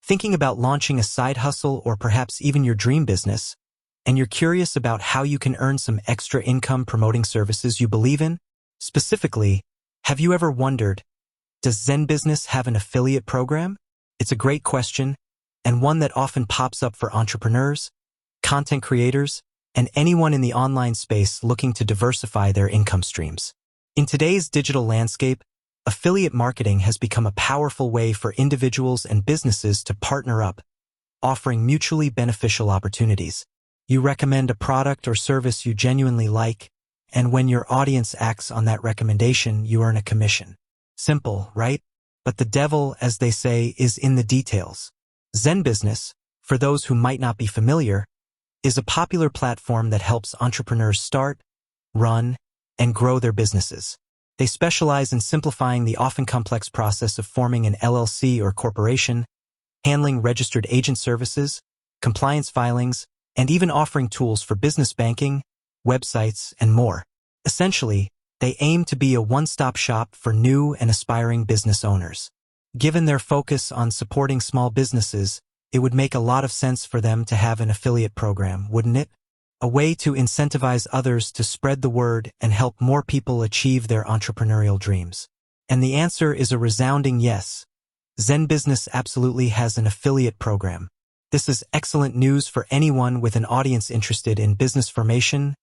Thinking about launching a side hustle or perhaps even your dream business, and you're curious about how you can earn some extra income promoting services you believe in? Specifically, have you ever wondered, does ZenBusiness have an affiliate program? It's a great question, and one that often pops up for entrepreneurs, content creators, and anyone in the online space looking to diversify their income streams. In today's digital landscape, affiliate marketing has become a powerful way for individuals and businesses to partner up, offering mutually beneficial opportunities. You recommend a product or service you genuinely like, and when your audience acts on that recommendation, you earn a commission. Simple, right? But the devil, as they say, is in the details. ZenBusiness, for those who might not be familiar, is a popular platform that helps entrepreneurs start, run, and grow their businesses. They specialize in simplifying the often complex process of forming an LLC or corporation, handling registered agent services, compliance filings, and even offering tools for business banking, websites, and more. Essentially, they aim to be a one-stop shop for new and aspiring business owners. Given their focus on supporting small businesses, it would make a lot of sense for them to have an affiliate program, wouldn't it? A way to incentivize others to spread the word and help more people achieve their entrepreneurial dreams. And the answer is a resounding yes. ZenBusiness absolutely has an affiliate program. This is excellent news for anyone with an audience interested in business formation,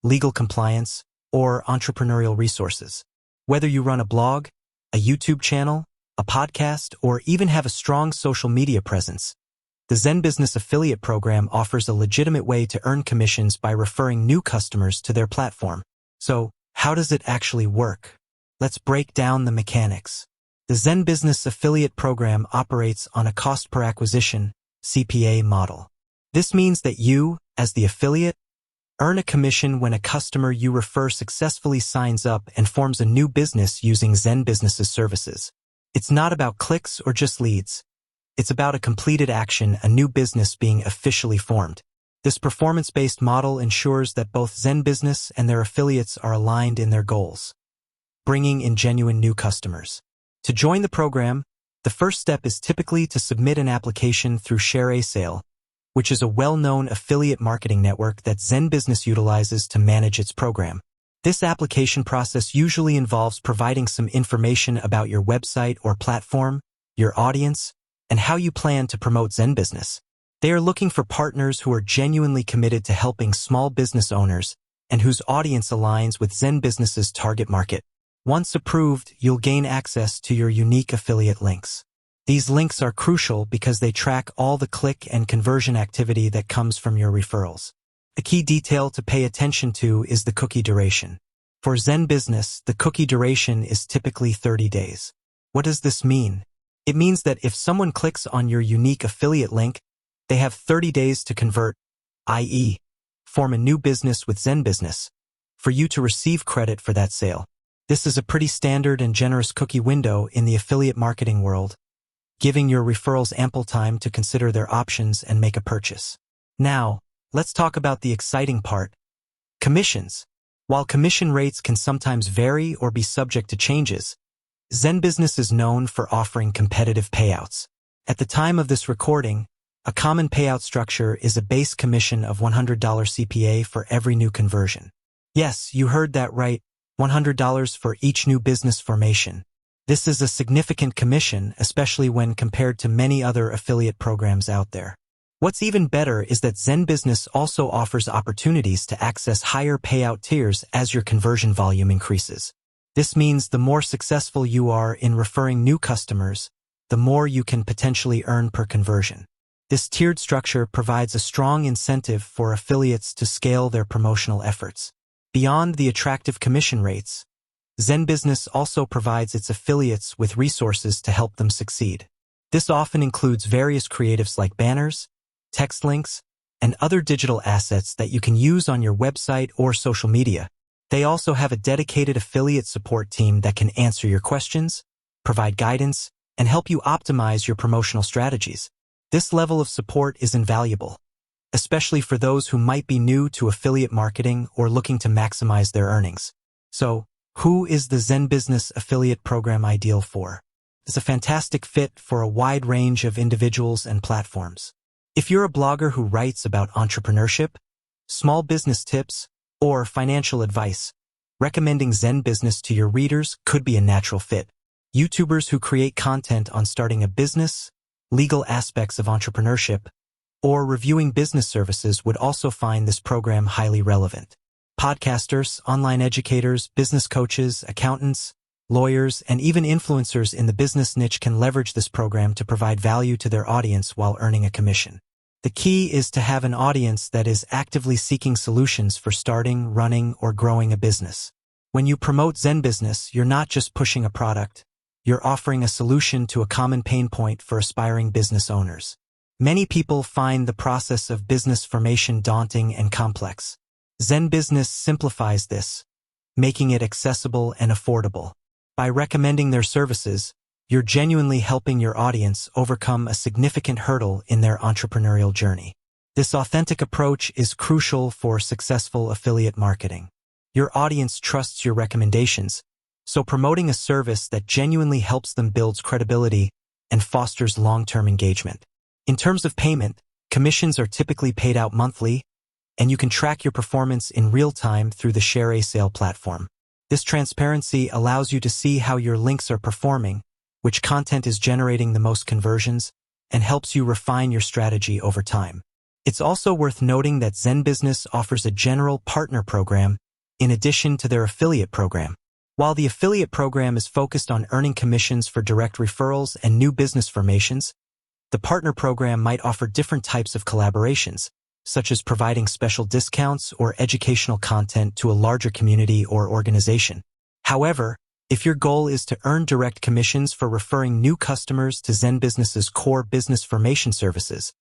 legal compliance, or entrepreneurial resources. Whether you run a blog, a YouTube channel, a podcast, or even have a strong social media presence, the ZenBusiness affiliate program offers a legitimate way to earn commissions by referring new customers to their platform. So, how does it actually work? Let's break down the mechanics. The ZenBusiness affiliate program operates on a cost per acquisition, CPA model. This means that you, as the affiliate, earn a commission when a customer you refer successfully signs up and forms a new business using ZenBusiness's services. It's not about clicks or just leads. It's about a completed action, a new business being officially formed. This performance-based model ensures that both ZenBusiness and their affiliates are aligned in their goals, bringing in genuine new customers. To join the program, the first step is typically to submit an application through ShareASale, which is a well-known affiliate marketing network that ZenBusiness utilizes to manage its program. This application process usually involves providing some information about your website or platform, your audience, and how you plan to promote ZenBusiness. They are looking for partners who are genuinely committed to helping small business owners and whose audience aligns with ZenBusiness's target market. Once approved, you'll gain access to your unique affiliate links. These links are crucial because they track all the click and conversion activity that comes from your referrals. A key detail to pay attention to is the cookie duration. For ZenBusiness, the cookie duration is typically 30 days. What does this mean? It means that if someone clicks on your unique affiliate link, they have 30 days to convert, i.e., form a new business with ZenBusiness, for you to receive credit for that sale. This is a pretty standard and generous cookie window in the affiliate marketing world, giving your referrals ample time to consider their options and make a purchase. Now, let's talk about the exciting part, commissions. While commission rates can sometimes vary or be subject to changes, ZenBusiness is known for offering competitive payouts. At the time of this recording, a common payout structure is a base commission of $100 CPA for every new conversion. Yes, you heard that right, $100 for each new business formation. This is a significant commission, especially when compared to many other affiliate programs out there. What's even better is that ZenBusiness also offers opportunities to access higher payout tiers as your conversion volume increases. This means the more successful you are in referring new customers, the more you can potentially earn per conversion. This tiered structure provides a strong incentive for affiliates to scale their promotional efforts. Beyond the attractive commission rates, ZenBusiness also provides its affiliates with resources to help them succeed. This often includes various creatives like banners, text links, and other digital assets that you can use on your website or social media. They also have a dedicated affiliate support team that can answer your questions, provide guidance, and help you optimize your promotional strategies. This level of support is invaluable, especially for those who might be new to affiliate marketing or looking to maximize their earnings. So, who is the ZenBusiness affiliate program ideal for? is a fantastic fit for a wide range of individuals and platforms. If you're a blogger who writes about entrepreneurship, small business tips, or financial advice, recommending ZenBusiness to your readers could be a natural fit. YouTubers who create content on starting a business, legal aspects of entrepreneurship, or reviewing business services would also find this program highly relevant. Podcasters, online educators, business coaches, accountants, lawyers, and even influencers in the business niche can leverage this program to provide value to their audience while earning a commission. The key is to have an audience that is actively seeking solutions for starting, running, or growing a business. When you promote ZenBusiness, you're not just pushing a product, you're offering a solution to a common pain point for aspiring business owners. Many people find the process of business formation daunting and complex. ZenBusiness simplifies this, making it accessible and affordable. By recommending their services, you're genuinely helping your audience overcome a significant hurdle in their entrepreneurial journey. This authentic approach is crucial for successful affiliate marketing. Your audience trusts your recommendations, so promoting a service that genuinely helps them builds credibility and fosters long-term engagement. In terms of payment, commissions are typically paid out monthly, and you can track your performance in real time through the Share a Sale platform. This transparency allows you to see how your links are performing, which content is generating the most conversions, and helps you refine your strategy over time. It's also worth noting that ZenBusiness offers a general partner program in addition to their affiliate program. While the affiliate program is focused on earning commissions for direct referrals and new business formations, the partner program might offer different types of collaborations, such as providing special discounts or educational content to a larger community or organization. However, if your goal is to earn direct commissions for referring new customers to ZenBusiness's core business formation services,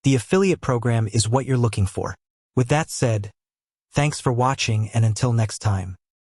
the affiliate program is what you're looking for. With that said, thanks for watching, and until next time.